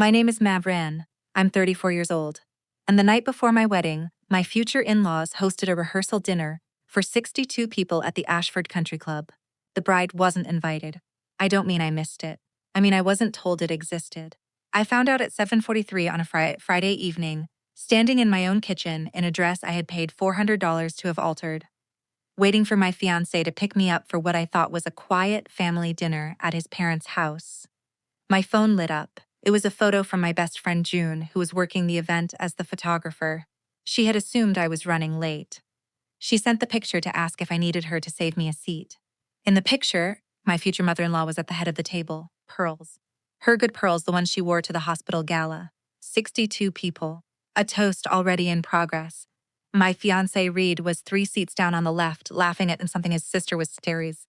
My name is Mavran. I'm 34 years old. And the night before my wedding, my future in-laws hosted a rehearsal dinner for 62 people at the Ashford Country Club. The bride wasn't invited. I don't mean I missed it. I mean I wasn't told it existed. I found out at 7:43 on a Friday evening, standing in my own kitchen in a dress I had paid $400 to have altered, waiting for my fiancé to pick me up for what I thought was a quiet family dinner at his parents' house. My phone lit up. It was a photo from my best friend June, who was working the event as the photographer. She had assumed I was running late. She sent the picture to ask if I needed her to save me a seat. In the picture, my future mother-in-law was at the head of the table, pearls. Her good pearls, the ones she wore to the hospital gala. 62 people. A toast already in progress. My fiancé Reed was 3 seats down on the left, laughing at something his sister was series.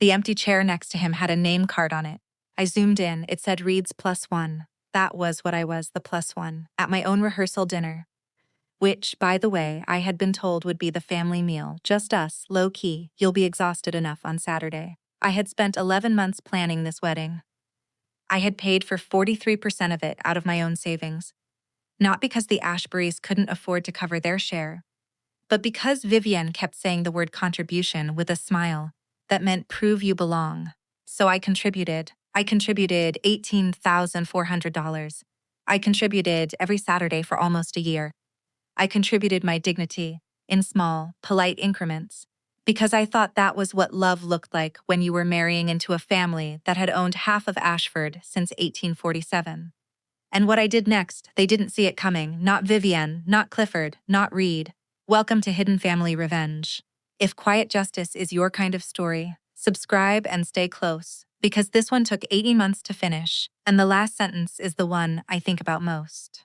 The empty chair next to him had a name card on it. I zoomed in. It said Reed's +1. That was what I was, the +1, at my own rehearsal dinner. Which, by the way, I had been told would be the family meal, just us, low-key, you'll be exhausted enough on Saturday. I had spent 11 months planning this wedding. I had paid for 43% of it out of my own savings. Not because the Ashburys couldn't afford to cover their share, but because Vivienne kept saying the word contribution with a smile that meant prove you belong. So I contributed. I contributed $18,400. I contributed every Saturday for almost a year. I contributed my dignity in small, polite increments, because I thought that was what love looked like when you were marrying into a family that had owned half of Ashford since 1847. And what I did next, they didn't see it coming. Not Vivienne, not Clifford, not Reed. Welcome to Hidden Family Revenge. If quiet justice is your kind of story, subscribe and stay close, because this one took 80 months to finish, and the last sentence is the one I think about most.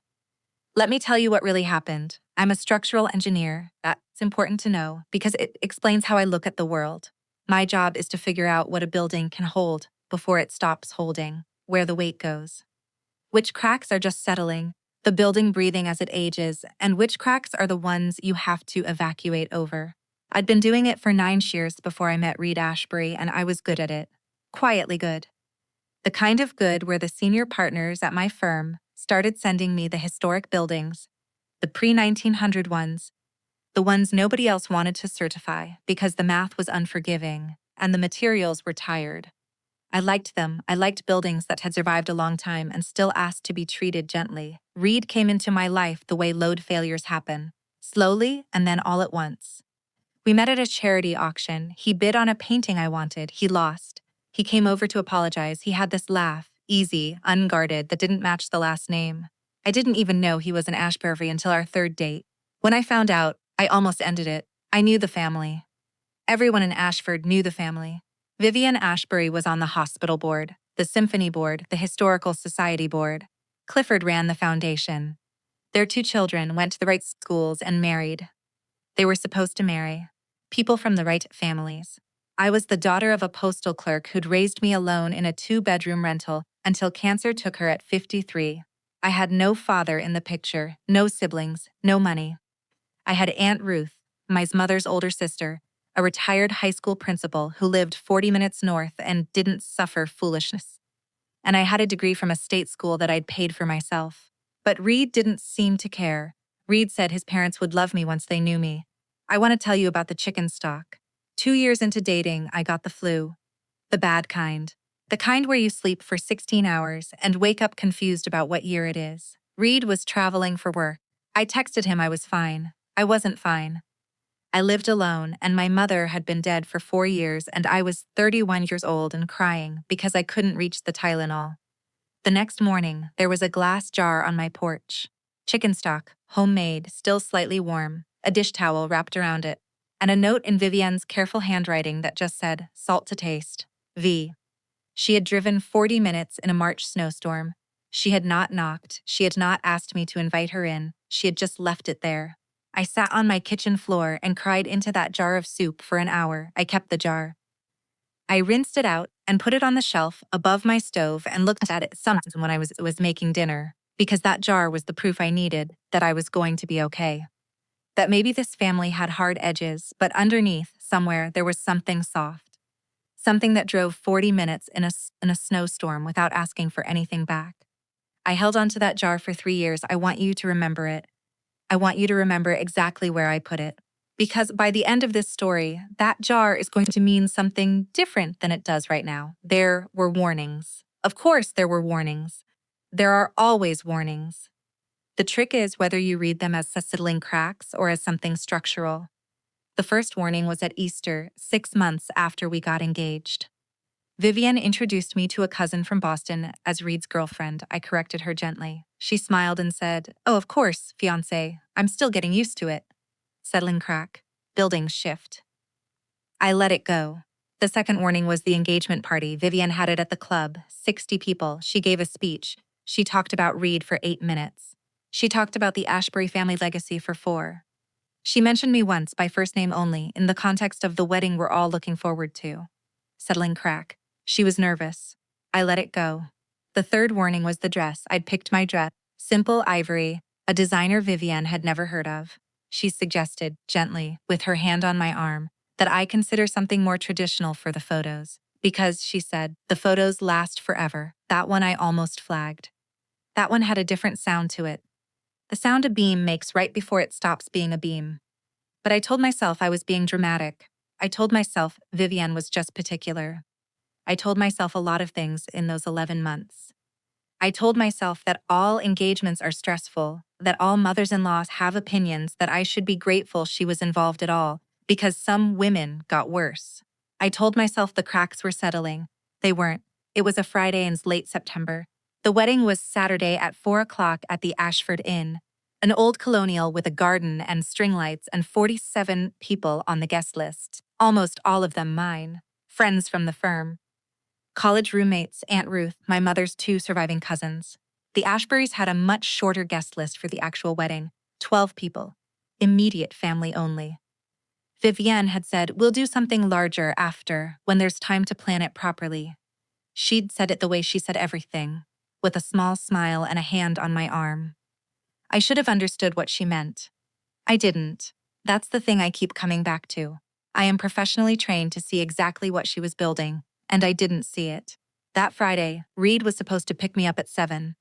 Let me tell you what really happened. I'm a structural engineer. That's important to know because it explains how I look at the world. My job is to figure out what a building can hold before it stops holding, where the weight goes. Which cracks are just settling, the building breathing as it ages, and which cracks are the ones you have to evacuate over. I'd been doing it for 9 years before I met Reed Ashbury, and I was good at it. Quietly good. The kind of good where the senior partners at my firm started sending me the historic buildings, the pre-1900 ones, the ones nobody else wanted to certify because the math was unforgiving and the materials were tired. I liked them. I liked buildings that had survived a long time and still asked to be treated gently. Reed came into my life the way load failures happen, slowly and then all at once. We met at a charity auction. He bid on a painting I wanted. He lost. He came over to apologize. He had this laugh, easy, unguarded, that didn't match the last name. I didn't even know he was an Ashbury until our 3rd date. When I found out, I almost ended it. I knew the family. Everyone in Ashford knew the family. Vivienne Ashbury was on the hospital board, the symphony board, the historical society board. Clifford ran the foundation. Their 2 children went to the right schools and married. They were supposed to marry. People from the right families. I was the daughter of a postal clerk who'd raised me alone in a 2-bedroom rental until cancer took her at 53. I had no father in the picture, no siblings, no money. I had Aunt Ruth, my mother's older sister, a retired high school principal who lived 40 minutes north and didn't suffer foolishness. And I had a degree from a state school that I'd paid for myself. But Reed didn't seem to care. Reed said his parents would love me once they knew me. I want to tell you about the chicken stock. 2 years into dating, I got the flu. The bad kind. The kind where you sleep for 16 hours and wake up confused about what year it is. Reed was traveling for work. I texted him I was fine. I wasn't fine. I lived alone, and my mother had been dead for 4 years, and I was 31 years old and crying because I couldn't reach the Tylenol. The next morning, there was a glass jar on my porch. Chicken stock, homemade, still slightly warm, a dish towel wrapped around it, and a note in Vivienne's careful handwriting that just said, salt to taste, V. She had driven 40 minutes in a March snowstorm. She had not knocked. She had not asked me to invite her in. She had just left it there. I sat on my kitchen floor and cried into that jar of soup for an hour. I kept the jar. I rinsed it out and put it on the shelf above my stove and looked at it sometimes when I was making dinner, because that jar was the proof I needed that I was going to be okay. That maybe this family had hard edges, but underneath, somewhere, there was something soft. Something that drove 40 minutes in a snowstorm without asking for anything back. I held onto that jar for 3 years. I want you to remember it. I want you to remember exactly where I put it. Because by the end of this story, that jar is going to mean something different than it does right now. There were warnings. Of course, there were warnings. There are always warnings. The trick is whether you read them as settling cracks or as something structural. The first warning was at Easter, 6 months after we got engaged. Vivian introduced me to a cousin from Boston as Reed's girlfriend. I corrected her gently. She smiled and said, "Oh, of course, fiancé. I'm still getting used to it." Settling crack. Buildings shift. I let it go. The second warning was the engagement party. Vivian had it at the club. 60 people. She gave a speech. She talked about Reed for 8 minutes. She talked about the Ashbury family legacy for 4. She mentioned me once by first name only in the context of the wedding we're all looking forward to. Settling crack. She was nervous. I let it go. The third warning was the dress. I'd picked my dress, simple ivory, a designer Vivian had never heard of. She suggested, gently, with her hand on my arm, that I consider something more traditional for the photos. Because, she said, the photos last forever. That one I almost flagged. That one had a different sound to it. The sound a beam makes right before it stops being a beam. But I told myself I was being dramatic. I told myself Vivian was just particular. I told myself a lot of things in those 11 months. I told myself that all engagements are stressful, that all mothers-in-law have opinions, that I should be grateful she was involved at all, because some women got worse. I told myself the cracks were settling. They weren't. It was a Friday in late September. The wedding was Saturday at 4 o'clock at the Ashford Inn, an old colonial with a garden and string lights and 47 people on the guest list, almost all of them mine, friends from the firm. College roommates, Aunt Ruth, my mother's 2 surviving cousins. The Ashburys had a much shorter guest list for the actual wedding, 12 people. Immediate family only. Vivienne had said, "We'll do something larger after, when there's time to plan it properly." She'd said it the way she said everything, with a small smile and a hand on my arm. I should have understood what she meant. I didn't. That's the thing I keep coming back to. I am professionally trained to see exactly what she was building, and I didn't see it. That Friday, Reed was supposed to pick me up at 7.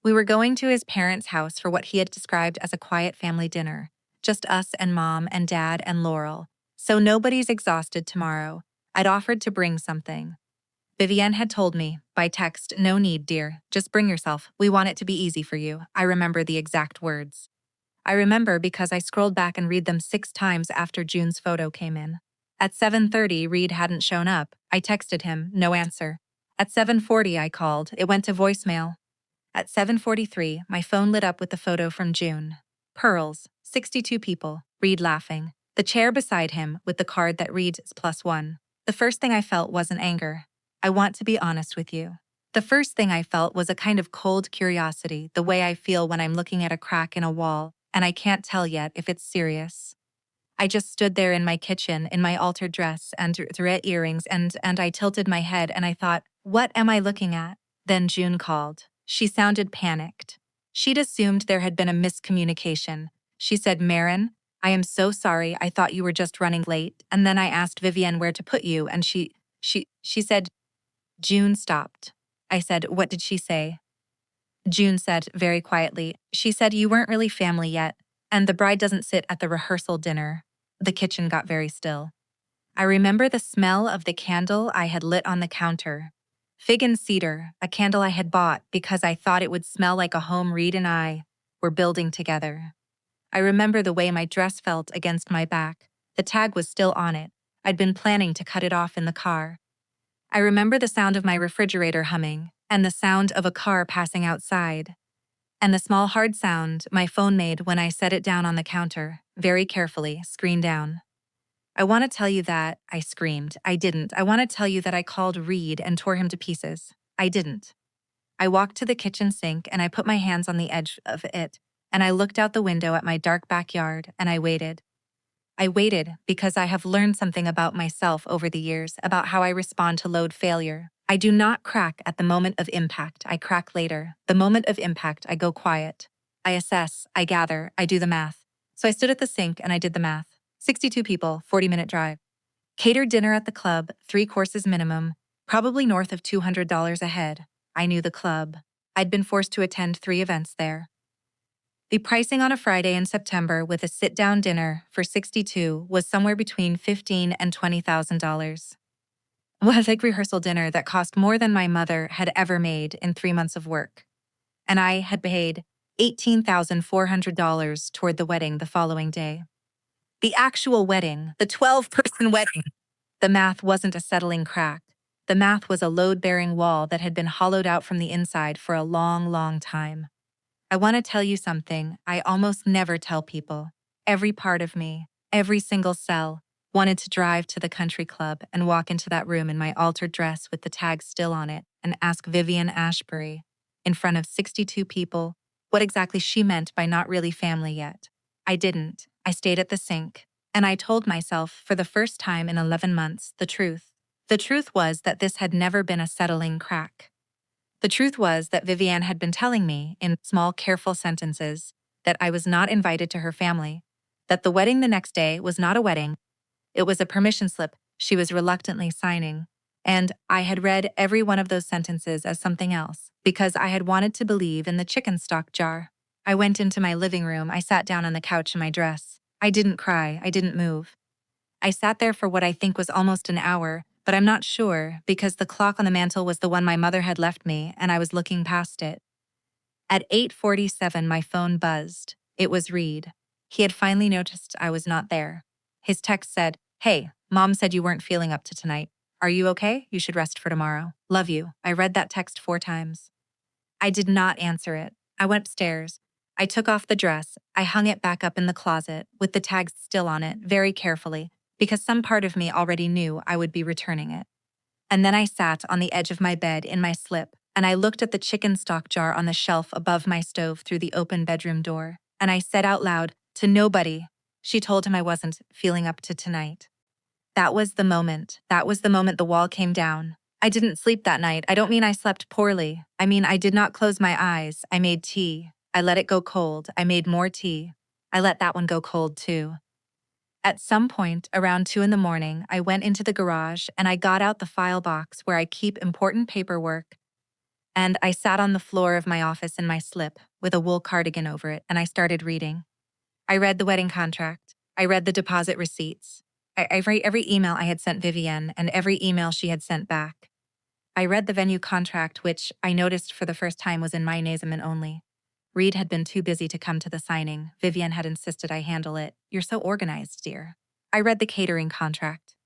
We were going to his parents' house for what he had described as a quiet family dinner, just us and Mom and Dad and Laurel. So nobody's exhausted tomorrow. I'd offered to bring something. Vivienne had told me, by text, "No need, dear, just bring yourself. We want it to be easy for you." I remember the exact words. I remember because I scrolled back and read them 6 times after June's photo came in. At 7:30, Reed hadn't shown up. I texted him, no answer. At 7:40, I called. It went to voicemail. At 7:43, my phone lit up with the photo from June. Pearls, 62 people, Reed laughing. The chair beside him with the card that reads +1. The first thing I felt wasn't anger. I want to be honest with you. The first thing I felt was a kind of cold curiosity, the way I feel when I'm looking at a crack in a wall, and I can't tell yet if it's serious. I just stood there in my kitchen in my altered dress and thread earrings and I tilted my head and I thought, what am I looking at? Then June called. She sounded panicked. She'd assumed there had been a miscommunication. She said, "Marin, I am so sorry. I thought you were just running late." And then I asked Vivienne where to put you and she said, June stopped. I said, "What did she say?" June said very quietly, "She said you weren't really family yet, and the bride doesn't sit at the rehearsal dinner." The kitchen got very still. I remember the smell of the candle I had lit on the counter. Fig and cedar, a candle I had bought because I thought it would smell like a home Reed and I were building together. I remember the way my dress felt against my back. The tag was still on it. I'd been planning to cut it off in the car. I remember the sound of my refrigerator humming, and the sound of a car passing outside, and the small hard sound my phone made when I set it down on the counter, very carefully, screen down. "I want to tell you that," I screamed. "I didn't. I want to tell you that I called Reed and tore him to pieces. I didn't." I walked to the kitchen sink and I put my hands on the edge of it, and I looked out the window at my dark backyard, and I waited. I waited because I have learned something about myself over the years, about how I respond to load failure. I do not crack at the moment of impact. I crack later. The moment of impact, I go quiet. I assess, I gather, I do the math. So I stood at the sink and I did the math. 62 people, 40-minute drive. Catered dinner at the club, 3 courses minimum, probably north of $200 a head. I knew the club. I'd been forced to attend 3 events there. The pricing on a Friday in September with a sit-down dinner for 62 was somewhere between $15,000 and $20,000. Was a rehearsal dinner that cost more than my mother had ever made in 3 months of work. And I had paid $18,400 toward the wedding the following day. The actual wedding, the 12-person wedding. The math wasn't a settling crack. The math was a load-bearing wall that had been hollowed out from the inside for a long, long time. I want to tell you something I almost never tell people. Every part of me, every single cell, wanted to drive to the country club and walk into that room in my altered dress with the tag still on it and ask Vivian Ashbury, in front of 62 people, what exactly she meant by not really family yet. I didn't. I stayed at the sink, and I told myself for the first time in 11 months the truth. The truth was that this had never been a settling crack. The truth was that Vivienne had been telling me, in small, careful sentences, that I was not invited to her family, that the wedding the next day was not a wedding, it was a permission slip she was reluctantly signing, and I had read every one of those sentences as something else, because I had wanted to believe in the chicken stock jar. I went into my living room, I sat down on the couch in my dress. I didn't cry, I didn't move. I sat there for what I think was almost an hour, but I'm not sure because the clock on the mantel was the one my mother had left me and I was looking past it. At 8:47, my phone buzzed. It was Reed. He had finally noticed I was not there. His text said, "Hey, Mom said you weren't feeling up to tonight. Are you okay? You should rest for tomorrow. Love you." I read that text 4 times. I did not answer it. I went upstairs. I took off the dress. I hung it back up in the closet, with the tags still on it, very carefully, because some part of me already knew I would be returning it. And then I sat on the edge of my bed in my slip, and I looked at the chicken stock jar on the shelf above my stove through the open bedroom door, and I said out loud, to nobody, she told him I wasn't feeling up to tonight. That was the moment. That was the moment the wall came down. I didn't sleep that night. I don't mean I slept poorly. I mean I did not close my eyes. I made tea. I let it go cold. I made more tea. I let that one go cold too. At some point, around 2 in the morning, I went into the garage and I got out the file box where I keep important paperwork, and I sat on the floor of my office in my slip with a wool cardigan over it, and I started reading. I read the wedding contract. I read the deposit receipts. I read every email I had sent Vivienne and every email she had sent back. I read the venue contract, which I noticed for the first time was in my name only. Reed had been too busy to come to the signing. Vivienne had insisted I handle it. You're so organized, dear. I read the catering contract.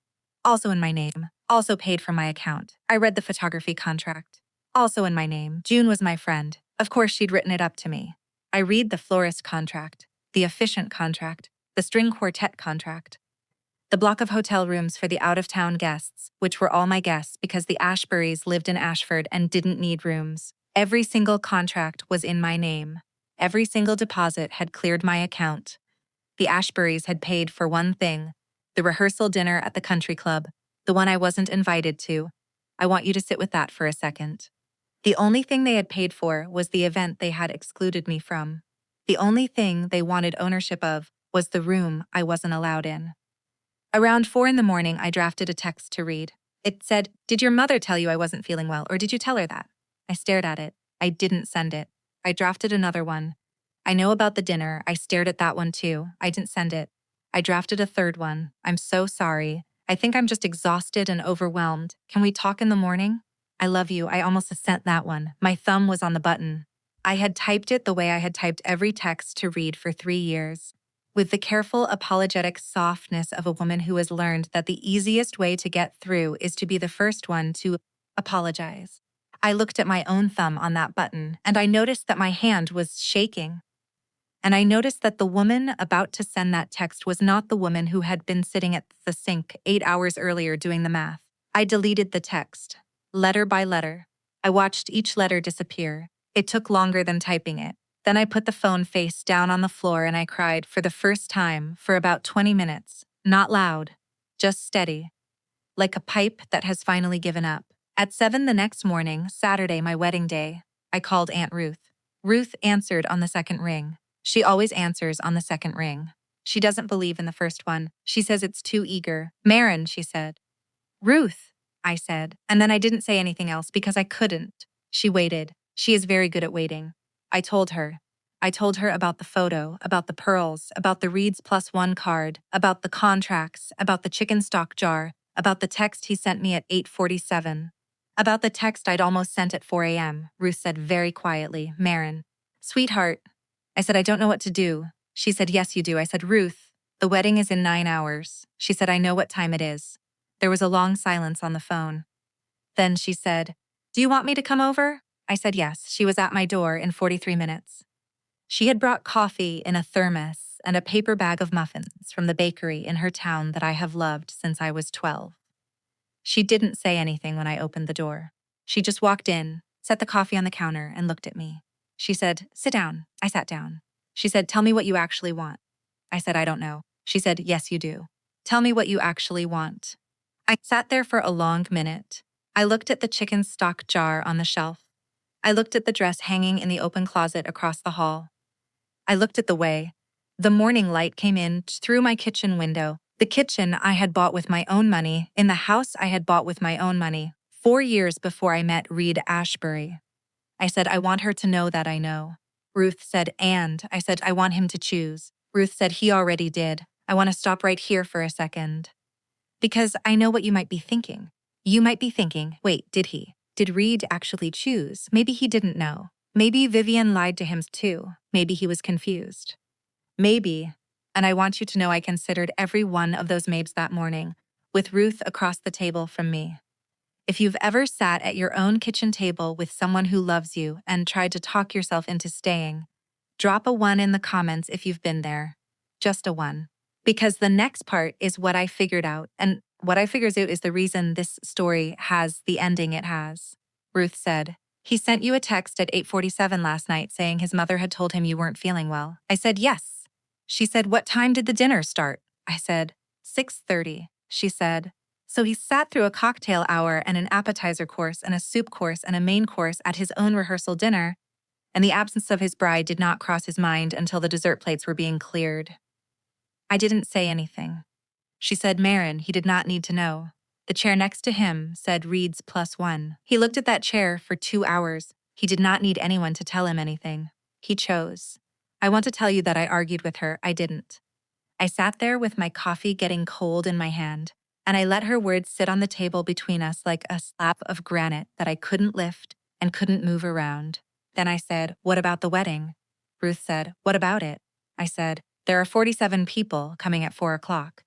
Also in my name. Also paid from my account. I read the photography contract. Also in my name. June was my friend. Of course, she'd written it up to me. I read the florist contract, the efficient contract, the string quartet contract, the block of hotel rooms for the out-of-town guests, which were all my guests because the Ashburys lived in Ashford and didn't need rooms. Every single contract was in my name. Every single deposit had cleared my account. The Ashburys had paid for one thing, the rehearsal dinner at the country club, the one I wasn't invited to. I want you to sit with that for a second. The only thing they had paid for was the event they had excluded me from. The only thing they wanted ownership of was the room I wasn't allowed in. Around 4 in the morning, I drafted a text to Reed. It said, "Did your mother tell you I wasn't feeling well, or did you tell her that?" I stared at it. I didn't send it. I drafted another one. "I know about the dinner. I stared at that one too. I didn't send it." I drafted a third one. "I'm so sorry. I think I'm just exhausted and overwhelmed. Can we talk in the morning? I love you." I almost sent that one. My thumb was on the button. I had typed it the way I had typed every text to Reed for 3 years. With the careful, apologetic softness of a woman who has learned that the easiest way to get through is to be the first one to apologize. I looked at my own thumb on that button, and I noticed that my hand was shaking. And I noticed that the woman about to send that text was not the woman who had been sitting at the sink 8 hours earlier doing the math. I deleted the text, letter by letter. I watched each letter disappear. It took longer than typing it. Then I put the phone face down on the floor and I cried for the first time for about 20 minutes. Not loud, just steady, like a pipe that has finally given up. At 7 the next morning, Saturday, my wedding day, I called Aunt Ruth. Ruth answered on the second ring. She always answers on the second ring. She doesn't believe in the first one. She says it's too eager. "Marin," she said. "Ruth," I said, and then I didn't say anything else because I couldn't. She waited. She is very good at waiting. I told her. I told her about the photo, about the pearls, about the Reeds +1 card, about the contracts, about the chicken stock jar, about the text he sent me at 8:47. About the text I'd almost sent at 4 a.m., Ruth said very quietly, Marin. Sweetheart. I said, I don't know what to do. She said, yes, you do. I said, Ruth, the wedding is in 9 hours. She said, I know what time it is. There was a long silence on the phone. Then she said, do you want me to come over? I said yes. She was at my door in 43 minutes. She had brought coffee in a thermos and a paper bag of muffins from the bakery in her town that I have loved since I was 12. She didn't say anything when I opened the door. She just walked in, set the coffee on the counter, and looked at me. She said, sit down. I sat down. She said, tell me what you actually want. I said, I don't know. She said, yes, you do. Tell me what you actually want. I sat there for a long minute. I looked at the chicken stock jar on the shelf. I looked at the dress hanging in the open closet across the hall. I looked at the way the morning light came in through my kitchen window, the kitchen I had bought with my own money, in the house I had bought with my own money, 4 years before I met Reed Ashbury. I said, I want her to know that I know. Ruth said, and I said, I want him to choose. Ruth said, he already did. I want to stop right here for a second. Because I know what you might be thinking. You might be thinking, wait, did he? Did Reed actually choose? Maybe he didn't know. Maybe Vivian lied to him too. Maybe he was confused. Maybe, and I want you to know I considered every one of those maybes that morning, with Ruth across the table from me. If you've ever sat at your own kitchen table with someone who loves you and tried to talk yourself into staying, drop a 1 in the comments if you've been there. Just a 1. Because the next part is what I figured out, and what I figures out is the reason this story has the ending it has. Ruth said, he sent you a text at 8:47 last night saying his mother had told him you weren't feeling well. I said, yes. She said, what time did the dinner start? I said, 6:30. She said, so he sat through a cocktail hour and an appetizer course and a soup course and a main course at his own rehearsal dinner, and the absence of his bride did not cross his mind until the dessert plates were being cleared. I didn't say anything. She said, Marin, he did not need to know. The chair next to him said Reed's +1. He looked at that chair for 2 hours. He did not need anyone to tell him anything. He chose. I want to tell you that I argued with her. I didn't. I sat there with my coffee getting cold in my hand, and I let her words sit on the table between us like a slab of granite that I couldn't lift and couldn't move around. Then I said, what about the wedding? Ruth said, what about it? I said, there are 47 people coming at 4 o'clock.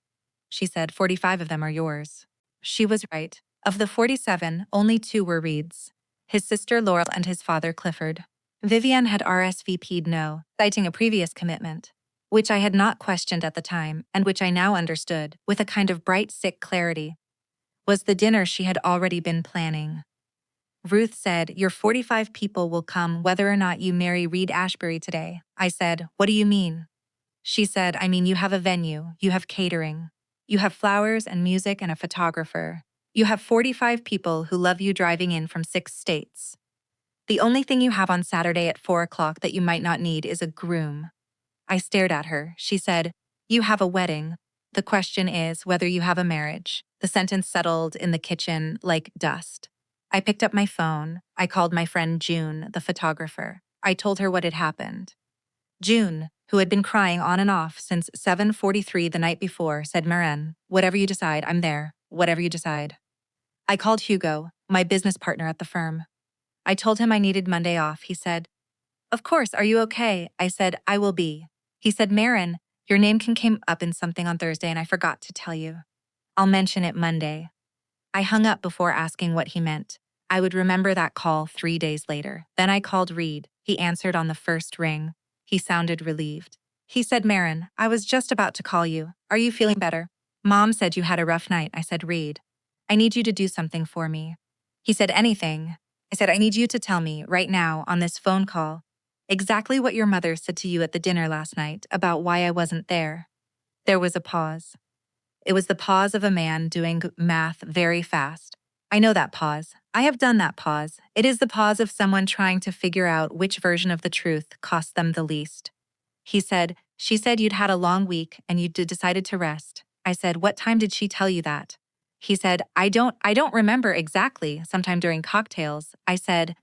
She said, 45 of them are yours. She was right. Of the 47, only 2 were Reed's. His sister Laurel and his father Clifford. Vivian had RSVP'd no, citing a previous commitment, which I had not questioned at the time and which I now understood, with a kind of bright, sick clarity, was the dinner she had already been planning. Ruth said, your 45 people will come whether or not you marry Reed Ashbury today. I said, what do you mean? She said, I mean, you have a venue, you have catering. You have flowers and music and a photographer. You have 45 people who love you driving in from 6 states. The only thing you have on Saturday at 4 o'clock that you might not need is a groom. I stared at her. She said, you have a wedding. The question is whether you have a marriage. The sentence settled in the kitchen like dust. I picked up my phone. I called my friend June, the photographer. I told her what had happened. June, who had been crying on and off since 7:43 the night before, said, Marin, whatever you decide, I'm there. Whatever you decide. I called Hugo, my business partner at the firm. I told him I needed Monday off. He said, of course, are you okay? I said, I will be. He said, Marin, your name came up in something on Thursday and I forgot to tell you. I'll mention it Monday. I hung up before asking what he meant. I would remember that call 3 days later. Then I called Reed. He answered on the first ring. He sounded relieved. He said, Marin, I was just about to call you. Are you feeling better? Mom said you had a rough night. I said, Reed, I need you to do something for me. He said, anything. I said, I need you to tell me right now on this phone call exactly what your mother said to you at the dinner last night about why I wasn't there. There was a pause. It was the pause of a man doing math very fast. I know that pause. I have done that pause. It is the pause of someone trying to figure out which version of the truth cost them the least. He said, she said you'd had a long week and you decided to rest. I said, what time did she tell you that? He said, I don't remember exactly, sometime during cocktails. I said,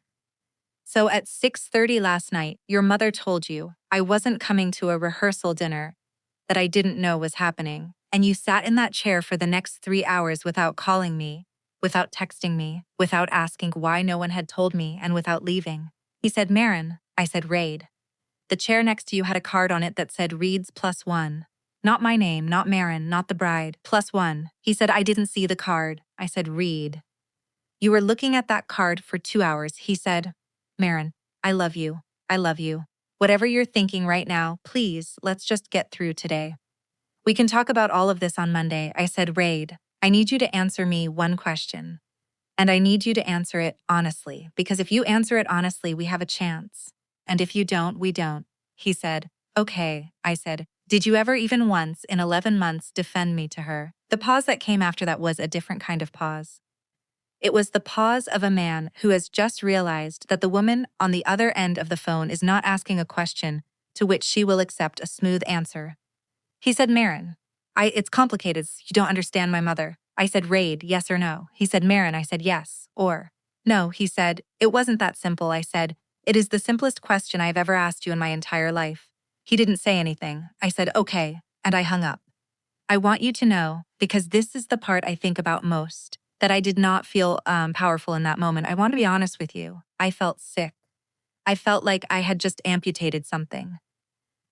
So at 6:30 last night, your mother told you I wasn't coming to a rehearsal dinner that I didn't know was happening, and you sat in that chair for the next 3 hours without calling me, without texting me, without asking why no one had told me, and without leaving. He said, Marin. I said, Raid. The chair next to you had a card on it that said Reed's +1. Not my name, not Marin, not the bride, +1. He said, I didn't see the card. I said, Reed. You were looking at that card for 2 hours. He said, Marin, I love you. I love you. Whatever you're thinking right now, please, let's just get through today. We can talk about all of this on Monday. I said, Raid, I need you to answer me one question. And I need you to answer it honestly, because if you answer it honestly, we have a chance. And if you don't, we don't. He said, okay. I said, did you ever even once in 11 months defend me to her? The pause that came after that was a different kind of pause. It was the pause of a man who has just realized that the woman on the other end of the phone is not asking a question to which she will accept a smooth answer. He said, Marin, it's complicated. You don't understand my mother. I said, Raid, yes or no? He said, Marin. I said, yes, or no. He said, it wasn't that simple. I said, it is the simplest question I've ever asked you in my entire life. He didn't say anything. I said, okay, and I hung up. I want you to know, because this is the part I think about most, that I did not feel powerful in that moment. I want to be honest with you. I felt sick. I felt like I had just amputated something.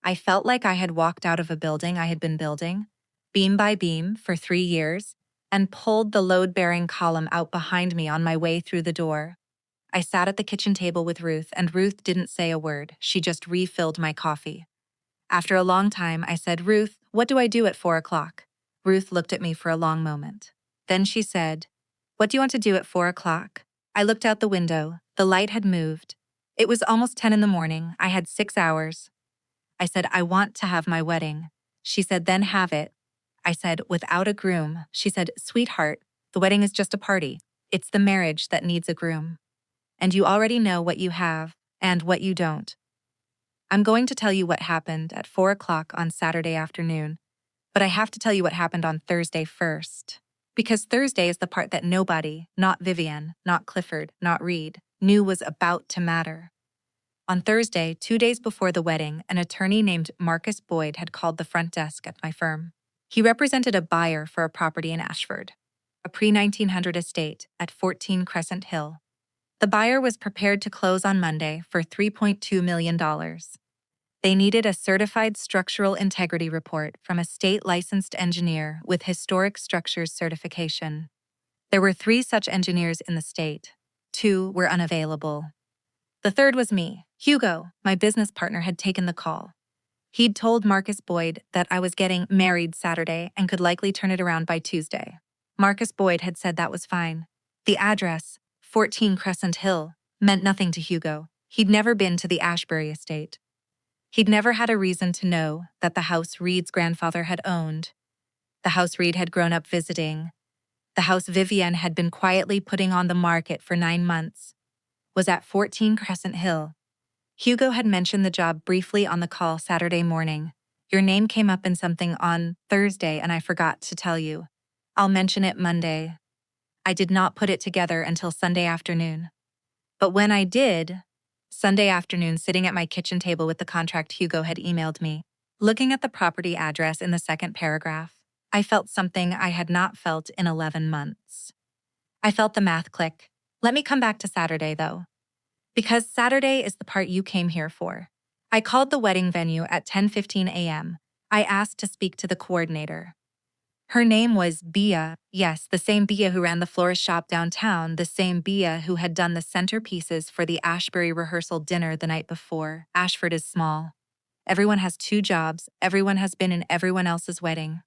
I felt like I had walked out of a building I had been building, beam by beam, for 3 years, and pulled the load-bearing column out behind me on my way through the door. I sat at the kitchen table with Ruth, and Ruth didn't say a word. She just refilled my coffee. After a long time, I said, Ruth, what do I do at 4 o'clock? Ruth looked at me for a long moment. Then she said, what do you want to do at 4 o'clock? I looked out the window. The light had moved. It was almost 10 in the morning. I had 6 hours. I said, I want to have my wedding. She said, then have it. I said, without a groom. She said, sweetheart, the wedding is just a party. It's the marriage that needs a groom. And you already know what you have and what you don't. I'm going to tell you what happened at 4 o'clock on Saturday afternoon, but I have to tell you what happened on Thursday first. Because Thursday is the part that nobody, not Vivian, not Clifford, not Reed, knew was about to matter. On Thursday, 2 days before the wedding, an attorney named Marcus Boyd had called the front desk at my firm. He represented a buyer for a property in Ashford, a pre-1900 estate at 14 Crescent Hill. The buyer was prepared to close on Monday for $3.2 million. They needed a certified structural integrity report from a state-licensed engineer with historic structures certification. There were 3 such engineers in the state. 2 were unavailable. The third was me. Hugo, my business partner, had taken the call. He'd told Marcus Boyd that I was getting married Saturday and could likely turn it around by Tuesday. Marcus Boyd had said that was fine. The address, 14 Crescent Hill, meant nothing to Hugo. He'd never been to the Ashbury estate. He'd never had a reason to know that the house Reed's grandfather had owned, the house Reed had grown up visiting, the house Vivienne had been quietly putting on the market for 9 months, was at 14 Crescent Hill. Hugo had mentioned the job briefly on the call Saturday morning. Your name came up in something on Thursday and I forgot to tell you. I'll mention it Monday. I did not put it together until Sunday afternoon. But when I did, Sunday afternoon, sitting at my kitchen table with the contract Hugo had emailed me, looking at the property address in the second paragraph, I felt something I had not felt in 11 months. I felt the math click. Let me come back to Saturday, though. Because Saturday is the part you came here for. I called the wedding venue at 10:15 a.m. I asked to speak to the coordinator. Her name was Bia. Yes, the same Bia who ran the florist shop downtown, the same Bia who had done the centerpieces for the Ashbury rehearsal dinner the night before. Ashford is small. Everyone has 2 jobs. Everyone has been in everyone else's wedding.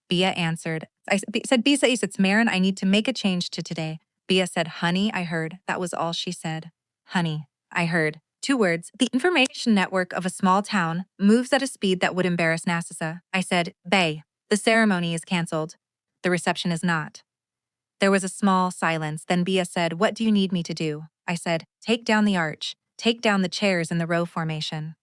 Bia answered. I said, Bisa, it's Marin. I need to make a change to today. Bia said, honey, I heard. That was all she said. Honey, I heard. 2 words. The information network of a small town moves at a speed that would embarrass NASA. I said, Bay. The ceremony is canceled. The reception is not. There was a small silence. Then Bia said, what do you need me to do? I said, take down the arch. Take down the chairs in the row formation.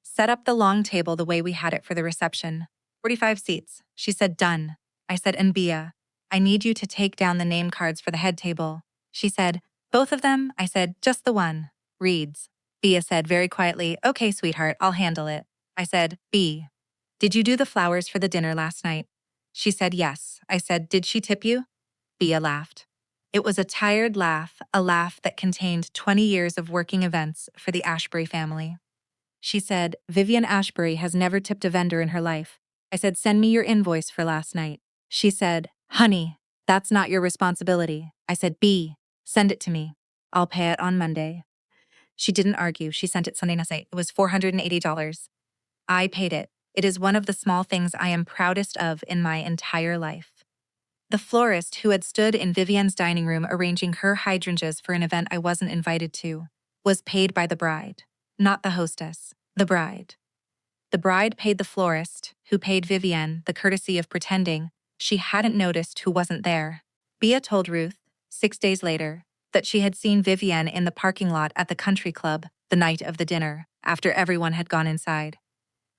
Set up the long table the way we had it for the reception. 45 seats. She said, done. I said, and Bia, I need you to take down the name cards for the head table. She said, both of them? I said, just the one. Reads. Bea said very quietly, "Okay, sweetheart, I'll handle it." I said, "B, did you do the flowers for the dinner last night?" She said yes. I said, "Did she tip you?" Bea laughed. It was a tired laugh, a laugh that contained 20 years of working events for the Ashbury family. She said, "Vivian Ashbury has never tipped a vendor in her life." I said, "Send me your invoice for last night." She said, "Honey, that's not your responsibility." I said, "B, send it to me. I'll pay it on Monday." She didn't argue. She sent it Sunday night. It was $480. I paid it. It is one of the small things I am proudest of in my entire life. The florist who had stood in Vivian's dining room arranging her hydrangeas for an event I wasn't invited to was paid by the bride, not the hostess, the bride. The bride paid the florist, who paid Vivian the courtesy of pretending she hadn't noticed who wasn't there. Bea told Ruth, 6 days later, that she had seen Vivian in the parking lot at the country club the night of the dinner, after everyone had gone inside.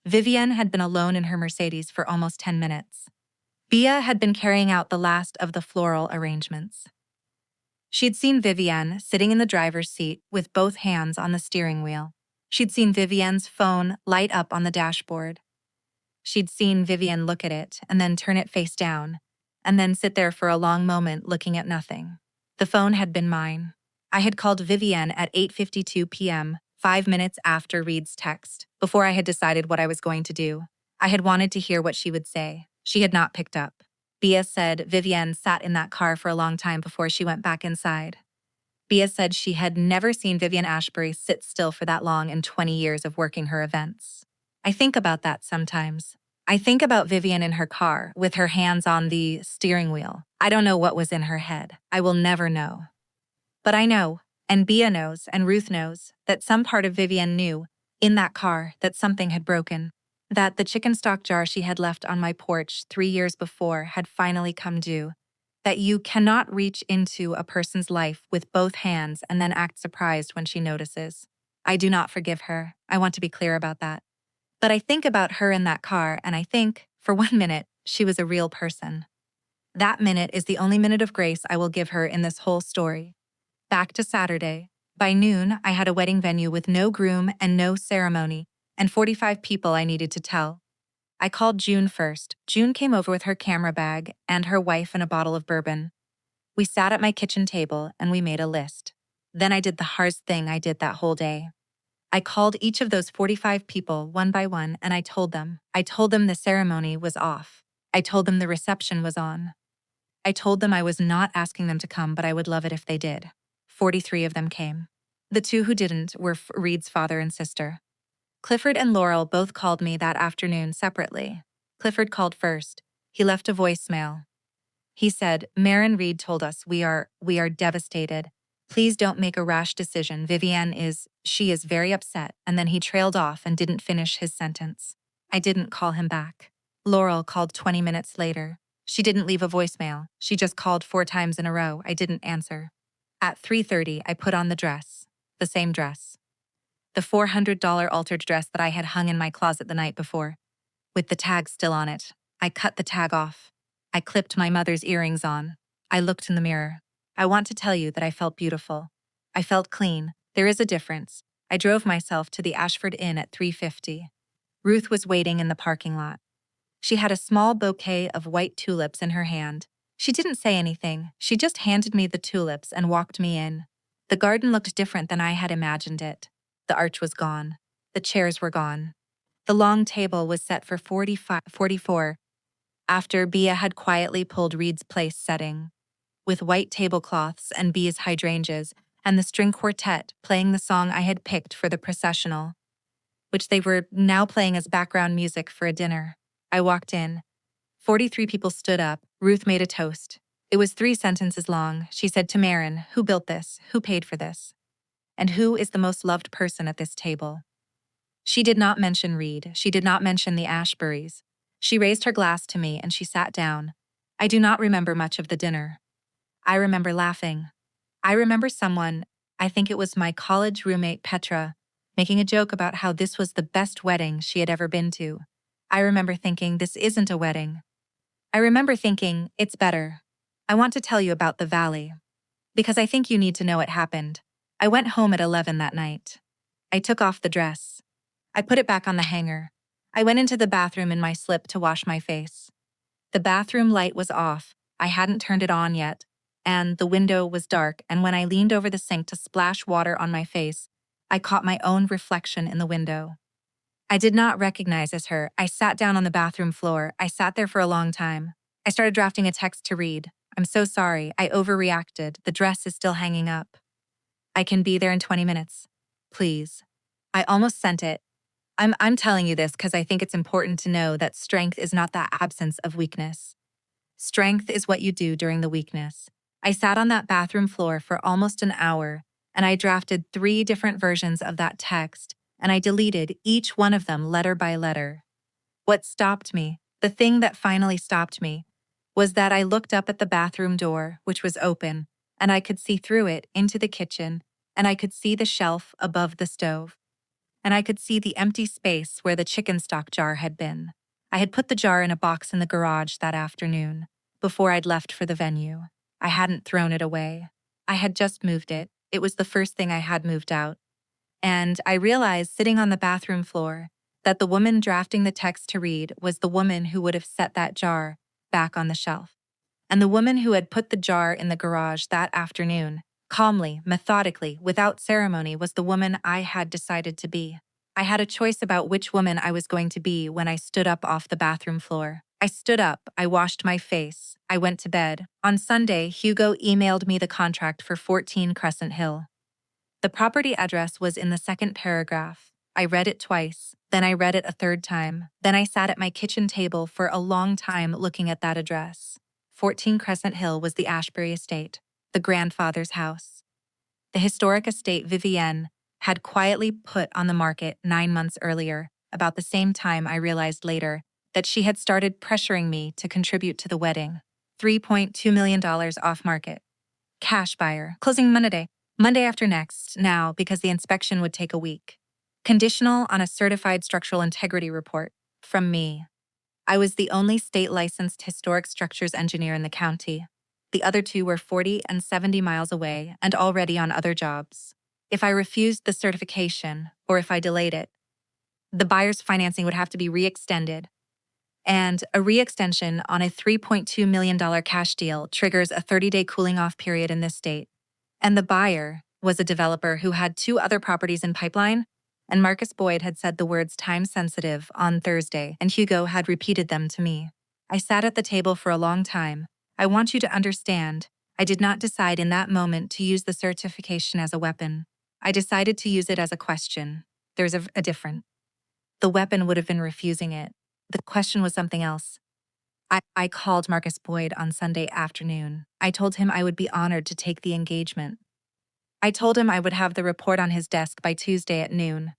Vivian had been alone in her Mercedes for almost 10 minutes. Bea had been carrying out the last of the floral arrangements. She'd seen Vivian sitting in the driver's seat with both hands on the steering wheel. She'd seen Vivian's phone light up on the dashboard. She'd seen Vivian look at it and then turn it face down, and then sit there for a long moment looking at nothing. The phone had been mine. I had called Vivian at 8:52 p.m., 5 minutes after Reed's text, before I had decided what I was going to do. I had wanted to hear what she would say. She had not picked up. Bea said Vivian sat in that car for a long time before she went back inside. Bea said she had never seen Vivian Ashbury sit still for that long in 20 years of working her events. I think about that sometimes. I think about Vivian in her car, with her hands on the steering wheel. I don't know what was in her head. I will never know. But I know, and Bea knows, and Ruth knows, that some part of Vivian knew, in that car, that something had broken. That the chicken stock jar she had left on my porch 3 years before had finally come due. That you cannot reach into a person's life with both hands and then act surprised when she notices. I do not forgive her. I want to be clear about that. But I think about her in that car, and I think, for 1 minute, she was a real person. That minute is the only minute of grace I will give her in this whole story. Back to Saturday. By noon, I had a wedding venue with no groom and no ceremony, and 45 people I needed to tell. I called June first. June came over with her camera bag and her wife and a bottle of bourbon. We sat at my kitchen table and we made a list. Then I did the hardest thing I did that whole day. I called each of those 45 people one by one and I told them the ceremony was off. I told them the reception was on. I told them I was not asking them to come, but I would love it if they did. 43 of them came. The 2 who didn't were Reed's father and sister. Clifford and Laurel both called me that afternoon separately. Clifford called first. He left a voicemail. He said, "Maren Reed told us we are devastated. Please don't make a rash decision. She is very upset." And then he trailed off and didn't finish his sentence. I didn't call him back. Laurel called 20 minutes later. She didn't leave a voicemail. She just called 4 times in a row. I didn't answer. At 3:30, I put on the dress. The same dress. The $400 altered dress that I had hung in my closet the night before, with the tag still on it. I cut the tag off. I clipped my mother's earrings on. I looked in the mirror. I want to tell you that I felt beautiful. I felt clean. There is a difference. I drove myself to the Ashford Inn at 3:50. Ruth was waiting in the parking lot. She had a small bouquet of white tulips in her hand. She didn't say anything. She just handed me the tulips and walked me in. The garden looked different than I had imagined it. The arch was gone. The chairs were gone. The long table was set for 44, after Bea had quietly pulled Reed's place setting, with white tablecloths and Bea's hydrangeas, and the string quartet playing the song I had picked for the processional, which they were now playing as background music for a dinner. I walked in. 43 people stood up. Ruth made a toast. It was 3 sentences long. She said to Maren, "Who built this? Who paid for this? And who is the most loved person at this table?" She did not mention Reed. She did not mention the Ashburys. She raised her glass to me and she sat down. I do not remember much of the dinner. I remember laughing. I remember someone, I think it was my college roommate Petra, making a joke about how this was the best wedding she had ever been to. I remember thinking, this isn't a wedding. I remember thinking, it's better. I want to tell you about the valley. Because I think you need to know it happened. I went home at 11 that night. I took off the dress. I put it back on the hanger. I went into the bathroom in my slip to wash my face. The bathroom light was off. I hadn't turned it on yet, and the window was dark, and when I leaned over the sink to splash water on my face, I caught my own reflection in the window. I did not recognize as her. I sat down on the bathroom floor. I sat there for a long time. I started drafting a text to read. I'm so sorry. I overreacted. The dress is still hanging up. I can be there in 20 minutes. Please. I almost sent it. I'm telling you this because I think it's important to know that strength is not the absence of weakness. Strength is what you do during the weakness. I sat on that bathroom floor for almost an hour, and I drafted 3 different versions of that text, and I deleted each one of them letter by letter. What stopped me, the thing that finally stopped me, was that I looked up at the bathroom door, which was open, and I could see through it into the kitchen, and I could see the shelf above the stove, and I could see the empty space where the chicken stock jar had been. I had put the jar in a box in the garage that afternoon, before I'd left for the venue. I hadn't thrown it away. I had just moved it. It was the first thing I had moved out. And I realized, sitting on the bathroom floor, that the woman drafting the text to read was the woman who would have set that jar back on the shelf. And the woman who had put the jar in the garage that afternoon, calmly, methodically, without ceremony, was the woman I had decided to be. I had a choice about which woman I was going to be when I stood up off the bathroom floor. I stood up, I washed my face, I went to bed. On Sunday, Hugo emailed me the contract for 14 Crescent Hill. The property address was in the second paragraph. I read it twice, then I read it a third time. Then I sat at my kitchen table for a long time looking at that address. 14 Crescent Hill was the Ashbury estate, the grandfather's house. The historic estate Vivienne had quietly put on the market 9 months earlier, about the same time I realized later that she had started pressuring me to contribute to the wedding. $3.2 million off market. Cash buyer. Closing Monday after next, now, because the inspection would take a week. Conditional on a certified structural integrity report from me. I was the only state-licensed historic structures engineer in the county. The other 2 were 40 and 70 miles away and already on other jobs. If I refused the certification, or if I delayed it, the buyer's financing would have to be re-extended. And a re-extension on a $3.2 million cash deal triggers a 30-day cooling-off period in this state. And the buyer was a developer who had 2 other properties in pipeline, and Marcus Boyd had said the words time-sensitive on Thursday, and Hugo had repeated them to me. I sat at the table for a long time. I want you to understand, I did not decide in that moment to use the certification as a weapon. I decided to use it as a question. There's a difference. The weapon would have been refusing it. The question was something else. I called Marcus Boyd on Sunday afternoon. I told him I would be honored to take the engagement. I told him I would have the report on his desk by Tuesday at noon.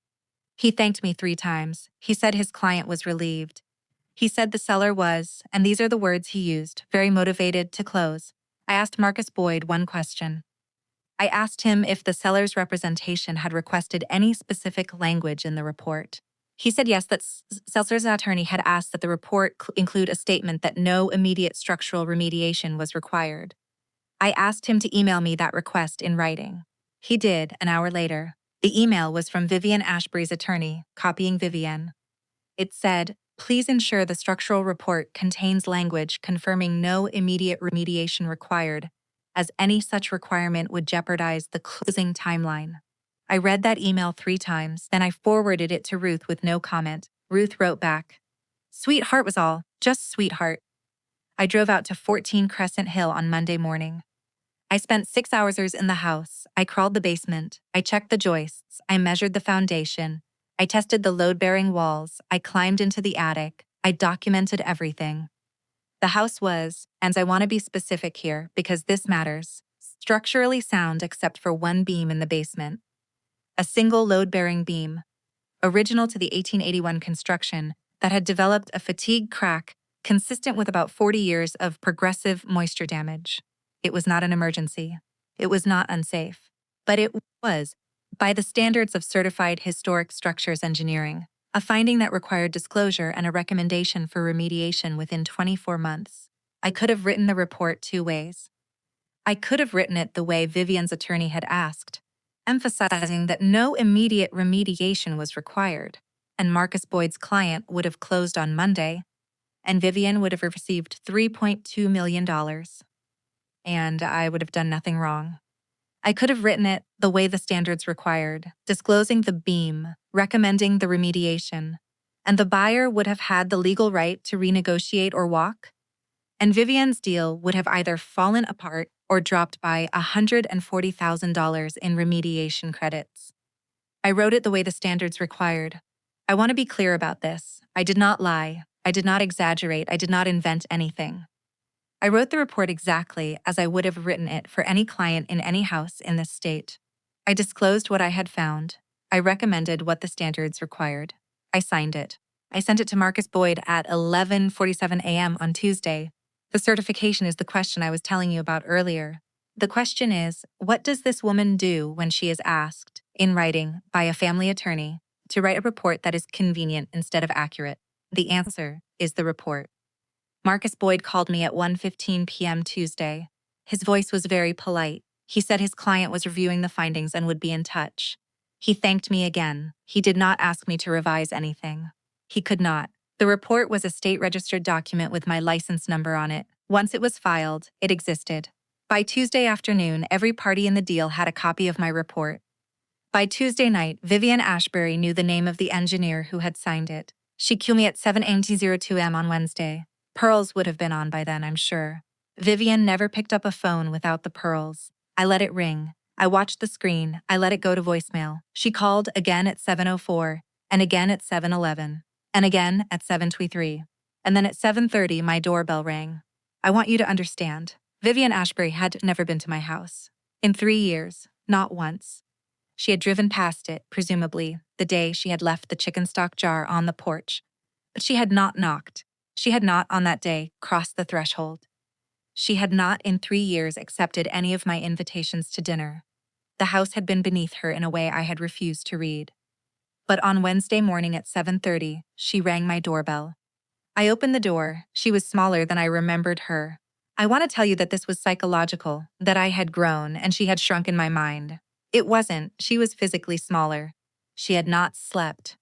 He thanked me 3 times. He said his client was relieved. He said the seller was, and these are the words he used, very motivated to close. I asked Marcus Boyd one question. I asked him if the seller's representation had requested any specific language in the report. He said yes, that seller's attorney had asked that the report include a statement that no immediate structural remediation was required. I asked him to email me that request in writing. He did, an hour later. The email was from Vivienne Ashbury's attorney, copying Vivienne. It said, "Please ensure the structural report contains language confirming no immediate remediation required, as any such requirement would jeopardize the closing timeline." I read that email 3 times, then I forwarded it to Ruth with no comment. Ruth wrote back, "Sweetheart was all, just sweetheart." I drove out to 14 Crescent Hill on Monday morning. I spent 6 hours in the house. I crawled the basement. I checked the joists. I measured the foundation. I tested the load-bearing walls. I climbed into the attic. I documented everything. The house was, and I want to be specific here because this matters, structurally sound except for one beam in the basement. A single load-bearing beam, original to the 1881 construction, that had developed a fatigue crack consistent with about 40 years of progressive moisture damage. It was not an emergency. It was not unsafe. But it was, by the standards of certified historic structures engineering, a finding that required disclosure and a recommendation for remediation within 24 months. I could have written the report 2 ways. I could have written it the way Vivienne's attorney had asked, emphasizing that no immediate remediation was required, and Marcus Boyd's client would have closed on Monday, and Vivian would have received $3.2 million, and I would have done nothing wrong. I could have written it the way the standards required, disclosing the beam, recommending the remediation, and the buyer would have had the legal right to renegotiate or walk, and Vivian's deal would have either fallen apart or dropped by $140,000 in remediation credits. I wrote it the way the standards required. I want to be clear about this. I did not lie. I did not exaggerate. I did not invent anything. I wrote the report exactly as I would have written it for any client in any house in this state. I disclosed what I had found. I recommended what the standards required. I signed it. I sent it to Marcus Boyd at 11:47 a.m. on Tuesday. The certification is the question I was telling you about earlier. The question is, what does this woman do when she is asked, in writing, by a family attorney, to write a report that is convenient instead of accurate? The answer is the report. Marcus Boyd called me at 1:15 p.m. Tuesday. His voice was very polite. He said his client was reviewing the findings and would be in touch. He thanked me again. He did not ask me to revise anything. He could not. The report was a state-registered document with my license number on it. Once it was filed, it existed. By Tuesday afternoon, every party in the deal had a copy of my report. By Tuesday night, Vivian Ashbury knew the name of the engineer who had signed it. She called me at 7:02 a.m. on Wednesday. Pearls would have been on by then, I'm sure. Vivian never picked up a phone without the pearls. I let it ring. I watched the screen. I let it go to voicemail. She called again at 7:04, and again at 7:11, and again at 7:23. And then at 7:30, my doorbell rang. I want you to understand. Vivian Ashbury had never been to my house. In 3 years, not once. She had driven past it, presumably, the day she had left the chicken stock jar on the porch. But she had not knocked. She had not, on that day, crossed the threshold. She had not in 3 years accepted any of my invitations to dinner. The house had been beneath her in a way I had refused to read. But on Wednesday morning at 7:30, she rang my doorbell. I opened the door. She was smaller than I remembered her. I want to tell you that this was psychological, that I had grown and she had shrunk in my mind. It wasn't. She was physically smaller. She had not slept.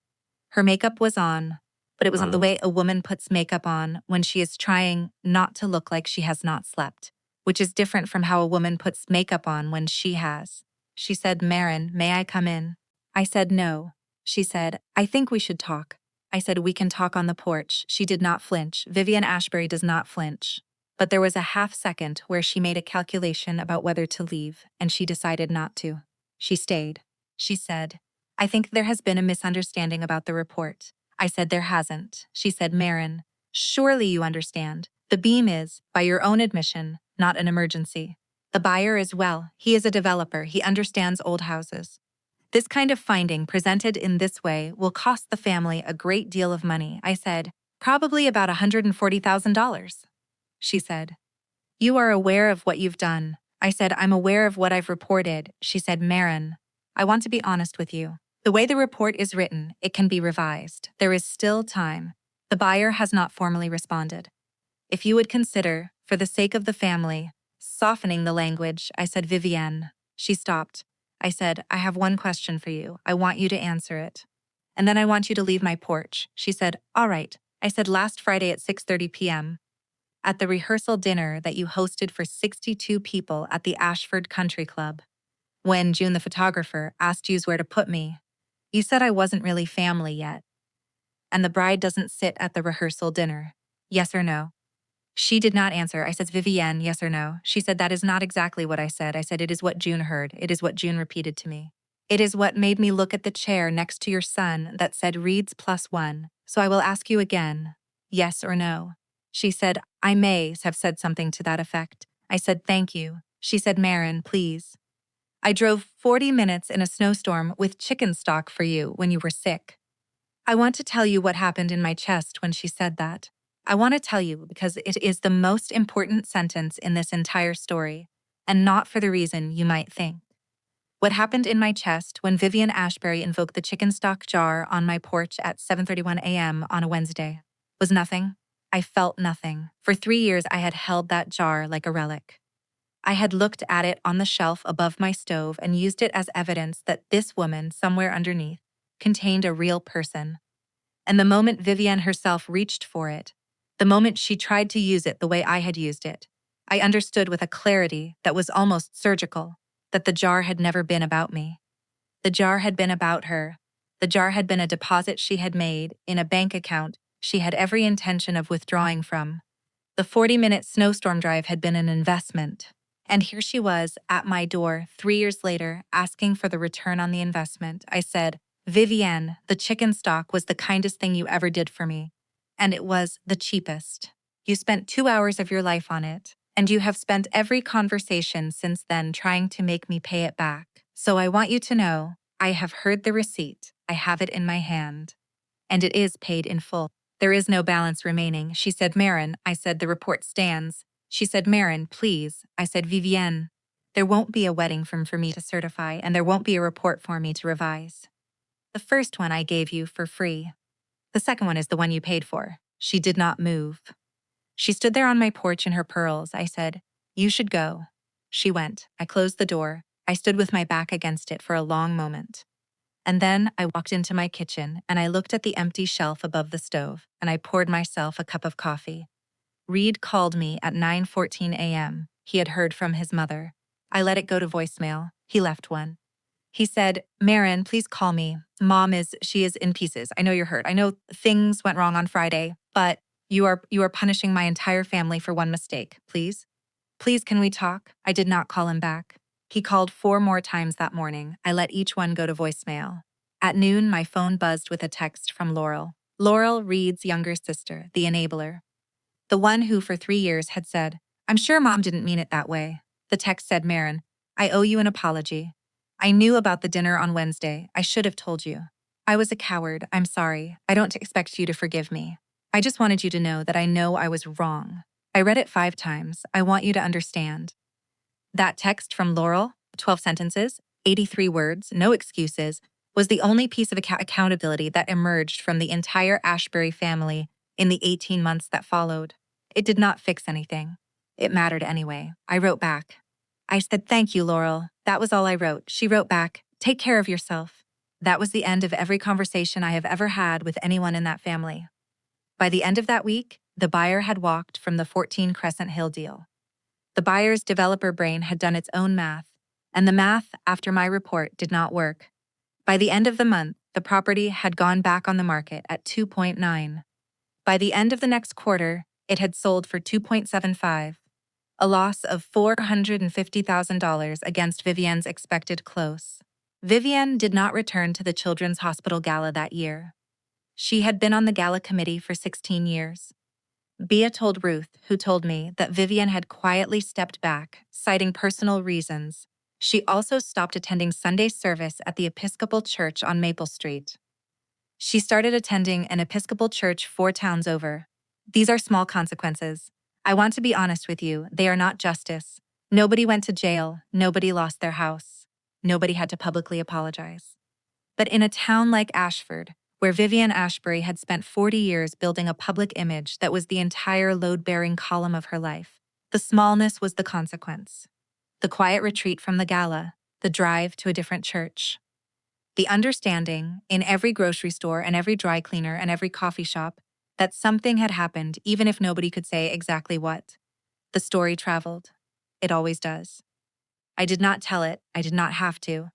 Her makeup was on, but it was not the way a woman puts makeup on when she is trying not to look like she has not slept, which is different from how a woman puts makeup on when she has. She said, "Marin, may I come in?" I said no. She said, "I think we should talk." I said, "We can talk on the porch." She did not flinch. Vivian Ashbury does not flinch. But there was a half second where she made a calculation about whether to leave, and she decided not to. She stayed. She said, "I think there has been a misunderstanding about the report." I said, "There hasn't." She said, "Marin, surely you understand. The beam is, by your own admission, not an emergency. The buyer is well. He is a developer. He understands old houses. This kind of finding presented in this way will cost the family a great deal of money." I said, "Probably about $140,000. She said, "You are aware of what you've done." I said, "I'm aware of what I've reported." She said, "Marin, I want to be honest with you. The way the report is written, it can be revised. There is still time. The buyer has not formally responded. If you would consider, for the sake of the family, softening the language." I said, "Vivienne." She stopped. I said, "I have one question for you. I want you to answer it. And then I want you to leave my porch." She said, "All right." I said, "Last Friday at 6:30 p.m., at the rehearsal dinner that you hosted for 62 people at the Ashford Country Club, when June the photographer asked you where to put me, you said I wasn't really family yet. And the bride doesn't sit at the rehearsal dinner. Yes or no?" She did not answer. I said, "Vivienne, yes or no?" She said, "That is not exactly what I said." I said, "It is what June heard. It is what June repeated to me. It is what made me look at the chair next to your son that said Reeds +1. So I will ask you again, yes or no?" She said, "I may have said something to that effect." I said, "Thank you." She said, "Marin, please. I drove 40 minutes in a snowstorm with chicken stock for you when you were sick." I want to tell you what happened in my chest when she said that. I want to tell you because it is the most important sentence in this entire story, and not for the reason you might think. What happened in my chest when Vivian Ashbury invoked the chicken stock jar on my porch at 7:31 a.m. on a Wednesday was nothing. I felt nothing. For 3 years I had held that jar like a relic. I had looked at it on the shelf above my stove and used it as evidence that this woman, somewhere underneath, contained a real person. And the moment Vivienne herself reached for it, the moment she tried to use it the way I had used it, I understood with a clarity that was almost surgical that the jar had never been about me. The jar had been about her. The jar had been a deposit she had made in a bank account she had every intention of withdrawing from. The 40-minute snowstorm drive had been an investment. And here she was at my door 3 years later asking for the return on the investment. I said, Vivienne, the chicken stock was the kindest thing you ever did for me. And it was the cheapest. You spent 2 hours of your life on it, and you have spent every conversation since then trying to make me pay it back. So I want you to know, I have heard the receipt. I have it in my hand. And it is paid in full. There is no balance remaining, she said. Marin, I said, the report stands. She said, Marin, please. I said, Vivienne, there won't be a wedding form for me to certify, and there won't be a report for me to revise. The first one I gave you for free. The second one is the one you paid for. She did not move. She stood there on my porch in her pearls. I said, you should go. She went. I closed the door. I stood with my back against it for a long moment. And then I walked into my kitchen and I looked at the empty shelf above the stove and I poured myself a cup of coffee. Reed called me at 9:14 a.m. He had heard from his mother. I let it go to voicemail. He left one. He said, Marin, please call me. She is in pieces. I know you're hurt. I know things went wrong on Friday, but you are punishing my entire family for one mistake. Please? Please, can we talk? I did not call him back. He called 4 more times that morning. I let each one go to voicemail. At noon, my phone buzzed with a text from Laurel. Laurel, Reed's younger sister, the enabler. The one who for 3 years had said, I'm sure Mom didn't mean it that way. The text said, Marin, I owe you an apology. I knew about the dinner on Wednesday. I should have told you. I was a coward. I'm sorry. I don't expect you to forgive me. I just wanted you to know that I know I was wrong. I read it 5 times. I want you to understand. That text from Laurel, 12 sentences, 83 words, no excuses, was the only piece of accountability that emerged from the entire Ashbury family in the 18 months that followed. It did not fix anything. It mattered anyway. I wrote back. I said, thank you, Laurel. That was all I wrote. She wrote back, take care of yourself. That was the end of every conversation I have ever had with anyone in that family. By the end of that week, the buyer had walked from the 14 Crescent Hill deal. The buyer's developer brain had done its own math, and the math after my report did not work. By the end of the month, the property had gone back on the market at 2.9. By the end of the next quarter, it had sold for 2.75, a loss of $450,000 against Vivienne's expected close. Vivienne did not return to the Children's Hospital Gala that year. She had been on the gala committee for 16 years. Bea told Ruth, who told me that Vivienne had quietly stepped back, citing personal reasons. She also stopped attending Sunday service at the Episcopal Church on Maple Street. She started attending an Episcopal church 4 towns over. These are small consequences. I want to be honest with you, they are not justice. Nobody went to jail, nobody lost their house. Nobody had to publicly apologize. But in a town like Ashford, where Vivienne Ashbury had spent 40 years building a public image that was the entire load-bearing column of her life, the smallness was the consequence. The quiet retreat from the gala, the drive to a different church. The understanding, in every grocery store and every dry cleaner and every coffee shop, that something had happened even if nobody could say exactly what. The story traveled. It always does. I did not tell it. I did not have to.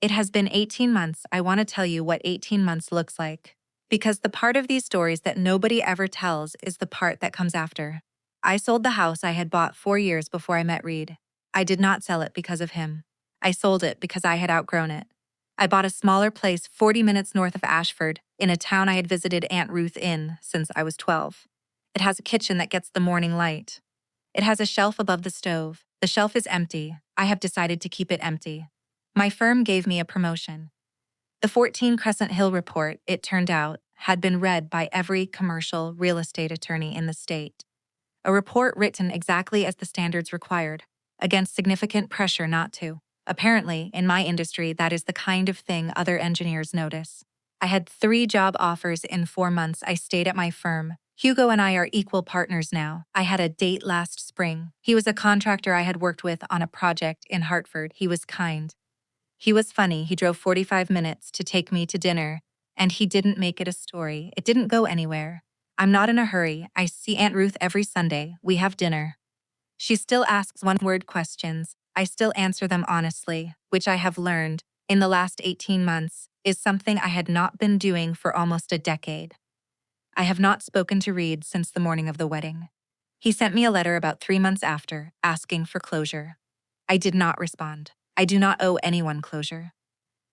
It has been 18 months. I want to tell you what 18 months looks like. Because the part of these stories that nobody ever tells is the part that comes after. I sold the house I had bought 4 years before I met Reed. I did not sell it because of him. I sold it because I had outgrown it. I bought a smaller place 40 minutes north of Ashford, in a town I had visited Aunt Ruth in since I was 12. It has a kitchen that gets the morning light. It has a shelf above the stove. The shelf is empty. I have decided to keep it empty. My firm gave me a promotion. The 14 Crescent Hill report, it turned out, had been read by every commercial real estate attorney in the state. A report written exactly as the standards required, against significant pressure not to. Apparently, in my industry, that is the kind of thing other engineers notice. I had 3 job offers in 4 months I stayed at my firm, Hugo and I are equal partners now. I had a date last spring. He was a contractor I had worked with on a project in Hartford. He was kind. He was funny. He drove 45 minutes to take me to dinner, and he didn't make it a story. It didn't go anywhere. I'm not in a hurry. I see Aunt Ruth every Sunday. We have dinner. She still asks one-word questions. I still answer them honestly, which I have learned, in the last 18 months, is something I had not been doing for almost a decade. I have not spoken to Reed since the morning of the wedding. He sent me a letter about 3 months after, asking for closure. I did not respond. I do not owe anyone closure.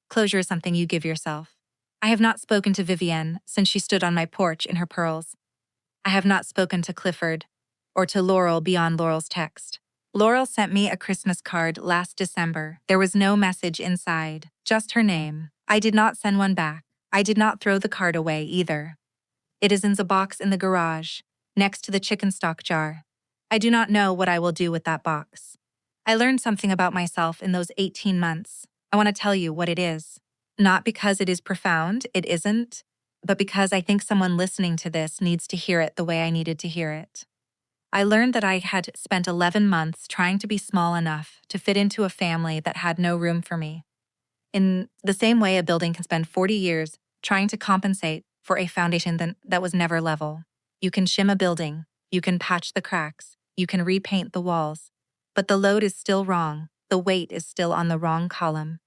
Closure is something you give yourself. I have not spoken to Vivienne since she stood on my porch in her pearls. I have not spoken to Clifford or to Laurel beyond Laurel's text. Laurel sent me a Christmas card last December. There was no message inside, just her name. I did not send one back. I did not throw the card away either. It is in the box in the garage, next to the chicken stock jar. I do not know what I will do with that box. I learned something about myself in those 18 months. I want to tell you what it is. Not because it is profound, it isn't, but because I think someone listening to this needs to hear it the way I needed to hear it. I learned that I had spent 11 months trying to be small enough to fit into a family that had no room for me. In the same way a building can spend 40 years trying to compensate for a foundation that was never level. You can shim a building, you can patch the cracks, you can repaint the walls, but the load is still wrong, the weight is still on the wrong column.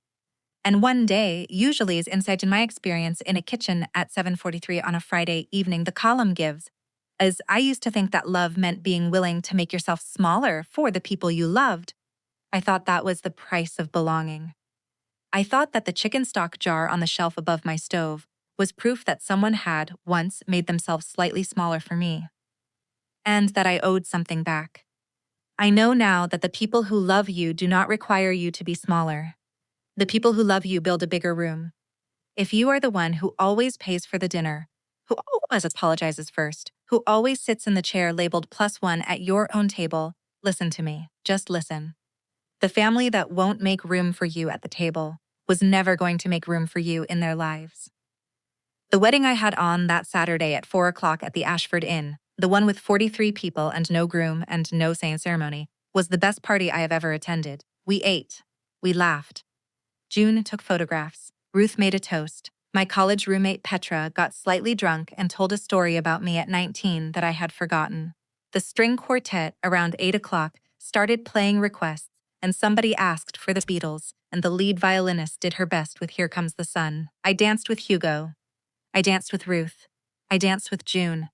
And one day, usually is insight in my experience in a kitchen at 7:43 on a Friday evening, the column gives, as I used to think that love meant being willing to make yourself smaller for the people you loved. I thought that was the price of belonging. I thought that the chicken stock jar on the shelf above my stove was proof that someone had once made themselves slightly smaller for me, and that I owed something back. I know now that the people who love you do not require you to be smaller. The people who love you build a bigger room. If you are the one who always pays for the dinner, who always apologizes first, who always sits in the chair labeled +1 at your own table, listen to me, just listen. The family that won't make room for you at the table was never going to make room for you in their lives. The wedding I had on that Saturday at 4 o'clock at the Ashford Inn, the one with 43 people and no groom and no say in ceremony, was the best party I have ever attended. We ate. We laughed. June took photographs. Ruth made a toast. My college roommate Petra got slightly drunk and told a story about me at 19 that I had forgotten. The string quartet around 8 o'clock started playing requests, and somebody asked for the Beatles, and the lead violinist did her best with Here Comes the Sun. I danced with Hugo. I danced with Ruth. I danced with June.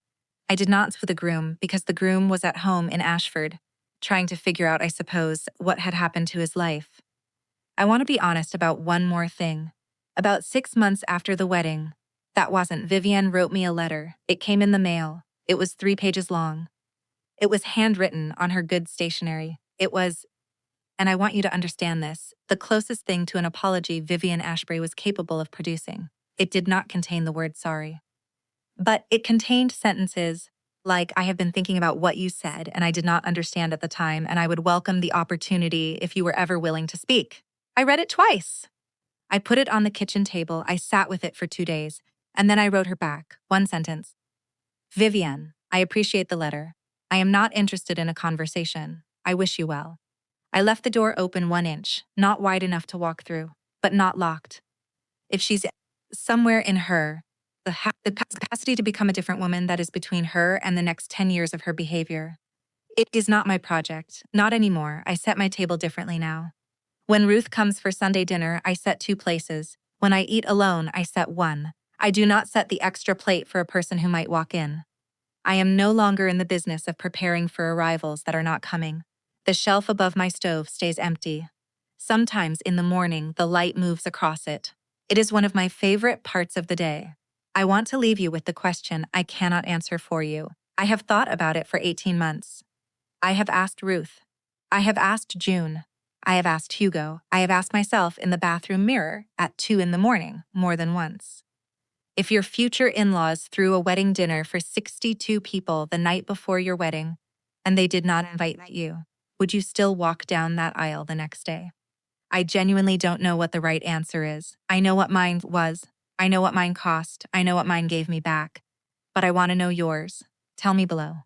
I did not dance with the groom because the groom was at home in Ashford, trying to figure out, I suppose, what had happened to his life. I want to be honest about one more thing. About 6 months after the wedding, Vivienne wrote me a letter. It came in the mail. It was 3 pages long. It was handwritten on her good stationery. It was, and I want you to understand this, the closest thing to an apology Vivienne Ashbury was capable of producing. It did not contain the word sorry. But it contained sentences like, I have been thinking about what you said and I did not understand at the time, and I would welcome the opportunity if you were ever willing to speak. I read it twice. I put it on the kitchen table. I sat with it for 2 days, and then I wrote her back, one sentence. Vivienne, I appreciate the letter. I am not interested in a conversation. I wish you well. I left the door open 1 inch, not wide enough to walk through, but not locked. If she's somewhere in her, the capacity to become a different woman that is between her and the next 10 years of her behavior. It is not my project, not anymore. I set my table differently now. When Ruth comes for Sunday dinner, I set 2 places. When I eat alone, I set 1. I do not set the extra plate for a person who might walk in. I am no longer in the business of preparing for arrivals that are not coming. The shelf above my stove stays empty. Sometimes in the morning, the light moves across it. It is one of my favorite parts of the day. I want to leave you with the question I cannot answer for you. I have thought about it for 18 months. I have asked Ruth. I have asked June. I have asked Hugo. I have asked myself in the bathroom mirror at 2 in the morning more than once. If your future in-laws threw a wedding dinner for 62 people the night before your wedding, and they did not invite you, would you still walk down that aisle the next day? I genuinely don't know what the right answer is. I know what mine was. I know what mine cost. I know what mine gave me back. But I want to know yours. Tell me below.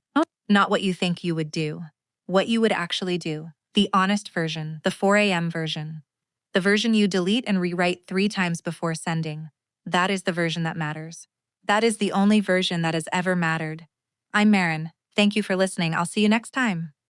Not what you think you would do, what you would actually do. The honest version, the 4 a.m. version. The version you delete and rewrite 3 times before sending. That is the version that matters. That is the only version that has ever mattered. I'm Marin. Thank you for listening. I'll see you next time.